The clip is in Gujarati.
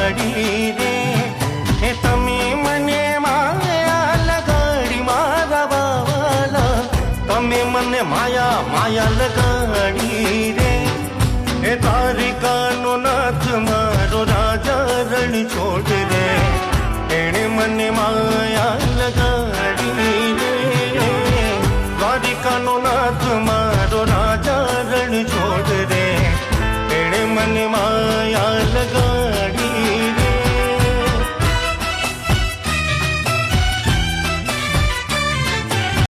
લગાડી રે. એ તમે મને માયા લગાડી મારા બાવાલા, તમે મને માયા માયા લગાડી રે. એ તારિકાનો નાથ મારો રાજા રણ છોડ રે, એણે મને માયા લગાડી